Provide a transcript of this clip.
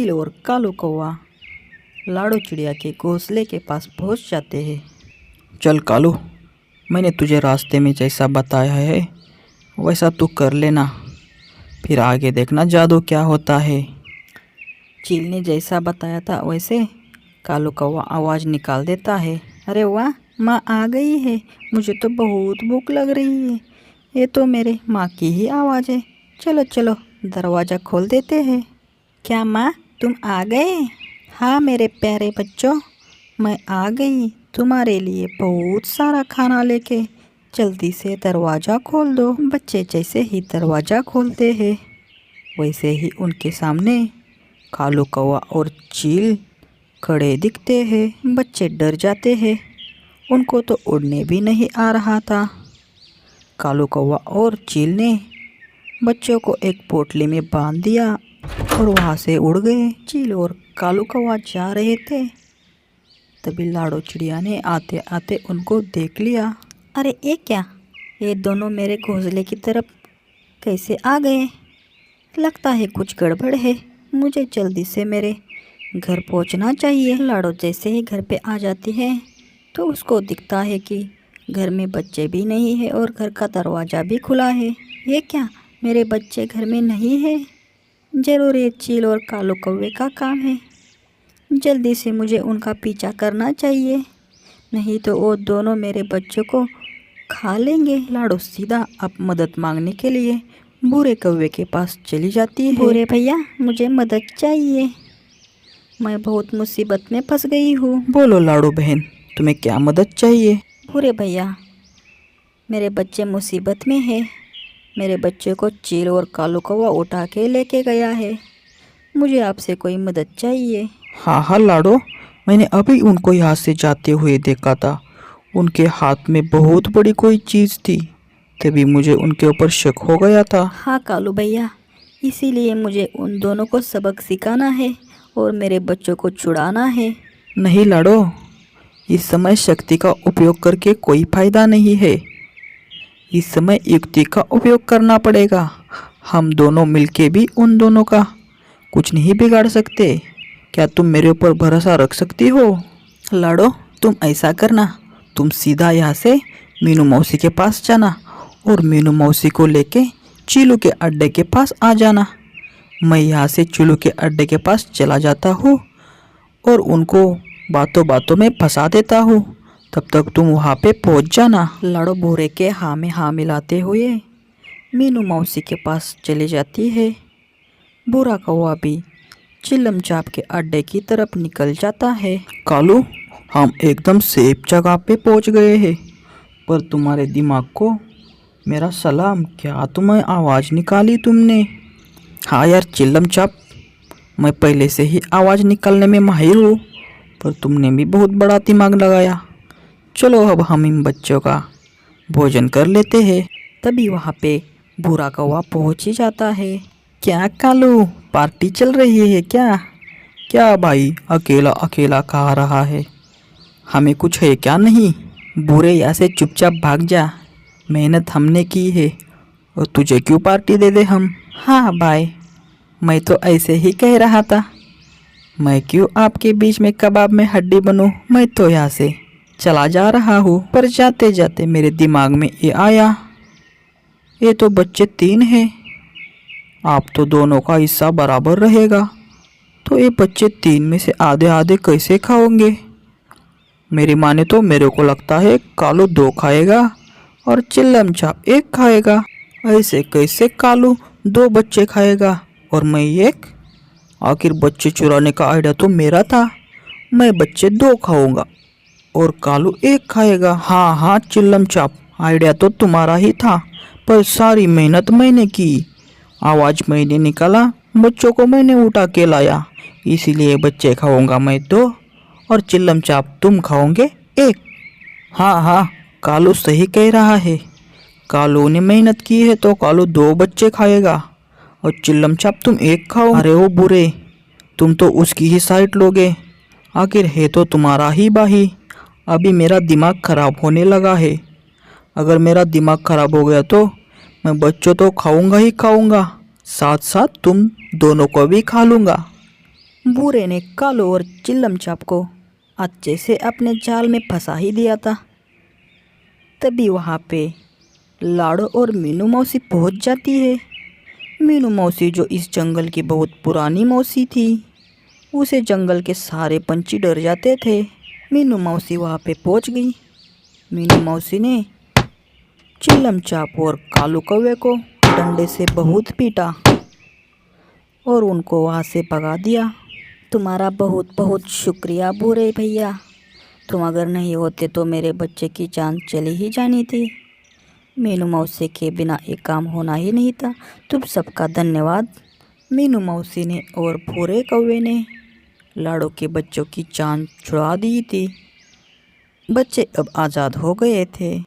चील और कालू कौवा लाडो चिड़िया के घोंसले के पास पहुंच जाते हैं। चल कालू, मैंने तुझे रास्ते में जैसा बताया है वैसा तू कर लेना, फिर आगे देखना जादू क्या होता है। चील ने जैसा बताया था वैसे कालू कौवा आवाज़ निकाल देता है। अरे वाह, माँ आ गई है। मुझे तो बहुत भूख लग रही है। ये तो मेरे माँ की ही आवाज़ है। चलो चलो दरवाज़ा खोल देते हैं। क्या माँ, तुम आ गए? हाँ मेरे प्यारे बच्चों, मैं आ गई तुम्हारे लिए बहुत सारा खाना लेके। जल्दी से दरवाज़ा खोल दो। बच्चे जैसे ही दरवाज़ा खोलते हैं वैसे ही उनके सामने कालू कौवा और चील खड़े दिखते हैं। बच्चे डर जाते हैं, उनको तो उड़ने भी नहीं आ रहा था। कालू कौवा और चील ने बच्चों को एक पोटली में बांध दिया और वहाँ से उड़ गए। चील और कालू कौवा जा रहे थे, तभी लाडो चिड़िया ने आते आते उनको देख लिया। अरे ये क्या, ये दोनों मेरे घोंसले की तरफ कैसे आ गए? लगता है कुछ गड़बड़ है। मुझे जल्दी से मेरे घर पहुंचना चाहिए। लाडो जैसे ही घर पे आ जाती है तो उसको दिखता है कि घर में बच्चे भी नहीं है और घर का दरवाज़ा भी खुला है। ये क्या, मेरे बच्चे घर में नहीं है? ज़रूर ये चील और कालू कौवे का काम है। जल्दी से मुझे उनका पीछा करना चाहिए, नहीं तो वो दोनों मेरे बच्चों को खा लेंगे। लाडो सीधा अब मदद मांगने के लिए बूढ़े कौवे के पास चली जाती है। बूढ़े भैया, मुझे मदद चाहिए, मैं बहुत मुसीबत में फंस गई हूँ। बोलो लाडो बहन, तुम्हें क्या मदद चाहिए? बूढ़े भैया, मेरे बच्चे मुसीबत में हैं। मेरे बच्चे को चील और कालू कौवा उठा के लेके गया है। मुझे आपसे कोई मदद चाहिए। हाँ लाडो, मैंने अभी उनको यहाँ से जाते हुए देखा था। उनके हाथ में बहुत बड़ी कोई चीज़ थी, तभी मुझे उनके ऊपर शक हो गया था। हाँ कालू भैया, इसीलिए मुझे उन दोनों को सबक सिखाना है और मेरे बच्चों को छुड़ाना है। नहीं लाडो, इस समय शक्ति का उपयोग करके कोई फायदा नहीं है। इस समय युक्ति का उपयोग करना पड़ेगा। हम दोनों मिलके भी उन दोनों का कुछ नहीं बिगाड़ सकते। क्या तुम मेरे ऊपर भरोसा रख सकती हो? लाडो, तुम ऐसा करना, तुम सीधा यहाँ से मीनू मौसी के पास जाना और मीनू मौसी को लेके चीलू के अड्डे के पास आ जाना। मैं यहाँ से चीलू के अड्डे के पास चला जाता हूँ और उनको बातों बातों में फंसा देता हूँ। तब तक तुम वहाँ पे पहुँच जाना। लाडो बूढ़े के हाँ में हाँ मिलाते हुए मीनू मौसी के पास चली जाती है। बूढ़ा कौवा भी चिल्लम चाप के अड्डे की तरफ निकल जाता है। कालू, हम एकदम सेफ जगह पे पहुँच गए हैं, पर तुम्हारे दिमाग को मेरा सलाम। क्या तुम्हें आवाज़ निकाली तुमने? हाँ यार चिल्लम चाप, मैं पहले से ही आवाज़ निकालने में माहिर हूँ, पर तुमने भी बहुत बड़ा दिमाग लगाया। चलो अब हम इन बच्चों का भोजन कर लेते हैं। तभी वहाँ पे बूढ़ा कौवा पहुँच ही जाता है। क्या कालू, पार्टी चल रही है क्या? क्या भाई अकेला अकेला खा रहा है? हमें कुछ है क्या? नहीं, बूढ़े यहाँ से चुपचाप भाग जा। मेहनत हमने की है और तुझे क्यों पार्टी दे दे हम? हाँ भाई, मैं तो ऐसे ही कह रहा था। मैं क्यों आपके बीच में कबाब में हड्डी बनूं? मैं तो यहाँ से चला जा रहा हूँ, पर जाते जाते मेरे दिमाग में ये आया, ये तो बच्चे 3 हैं, आप तो दोनों का हिस्सा बराबर रहेगा, तो ये बच्चे 3 में से आधे आधे कैसे खाओगे? मेरी माँ ने तो मेरे को लगता है कालू 2 खाएगा और चिल्लम चाप 1 खाएगा। ऐसे कैसे कालू 2 बच्चे खाएगा और मैं 1? आखिर बच्चे चुराने का आइडिया तो मेरा था। मैं बच्चे 2 खाऊंगा और कालू 1 खाएगा। हाँ चिल्लम चाप, आइडिया तो तुम्हारा ही था, पर सारी मेहनत मैंने की। आवाज़ मैंने निकाला, बच्चों को मैंने उठा के लाया, इसीलिए बच्चे खाऊंगा मैं 2 और चिल्लम चाप तुम खाओगे 1। हाँ, कालू सही कह रहा है। कालू ने मेहनत की है तो कालू 2 बच्चे खाएगा और चिल्लम चाप तुम 1 खाओ। अरे ओ बुरे, तुम तो उसकी ही साइड लोगे। आखिर है तो तुम्हारा ही भाई। अभी मेरा दिमाग खराब होने लगा है। अगर मेरा दिमाग खराब हो गया तो मैं बच्चों तो खाऊंगा ही खाऊंगा, साथ साथ तुम दोनों को भी खा लूँगा। बूढ़े ने कालू और चिल्लम चाप को अच्छे से अपने जाल में फंसा ही दिया था। तभी वहाँ पे लाडो और मीनू मौसी पहुँच जाती है। मीनू मौसी जो इस जंगल की बहुत पुरानी मौसी थी, उसे जंगल के सारे पंछी डर जाते थे। मीनू मौसी वहाँ पे पहुँच गई। मीनू मौसी ने चिल्लम चाप और कालू कौवे को डंडे से बहुत पीटा और उनको वहाँ से भगा दिया। तुम्हारा बहुत बहुत शुक्रिया बूढ़े भैया, तुम अगर नहीं होते तो मेरे बच्चे की जान चली ही जानी थी। मीनू मौसी के बिना एक काम होना ही नहीं था। तुम सबका धन्यवाद। मीनू मौसी ने और भूरे कौवे ने लाडो के बच्चों की जान छुड़ा दी थी। बच्चे अब आज़ाद हो गए थे।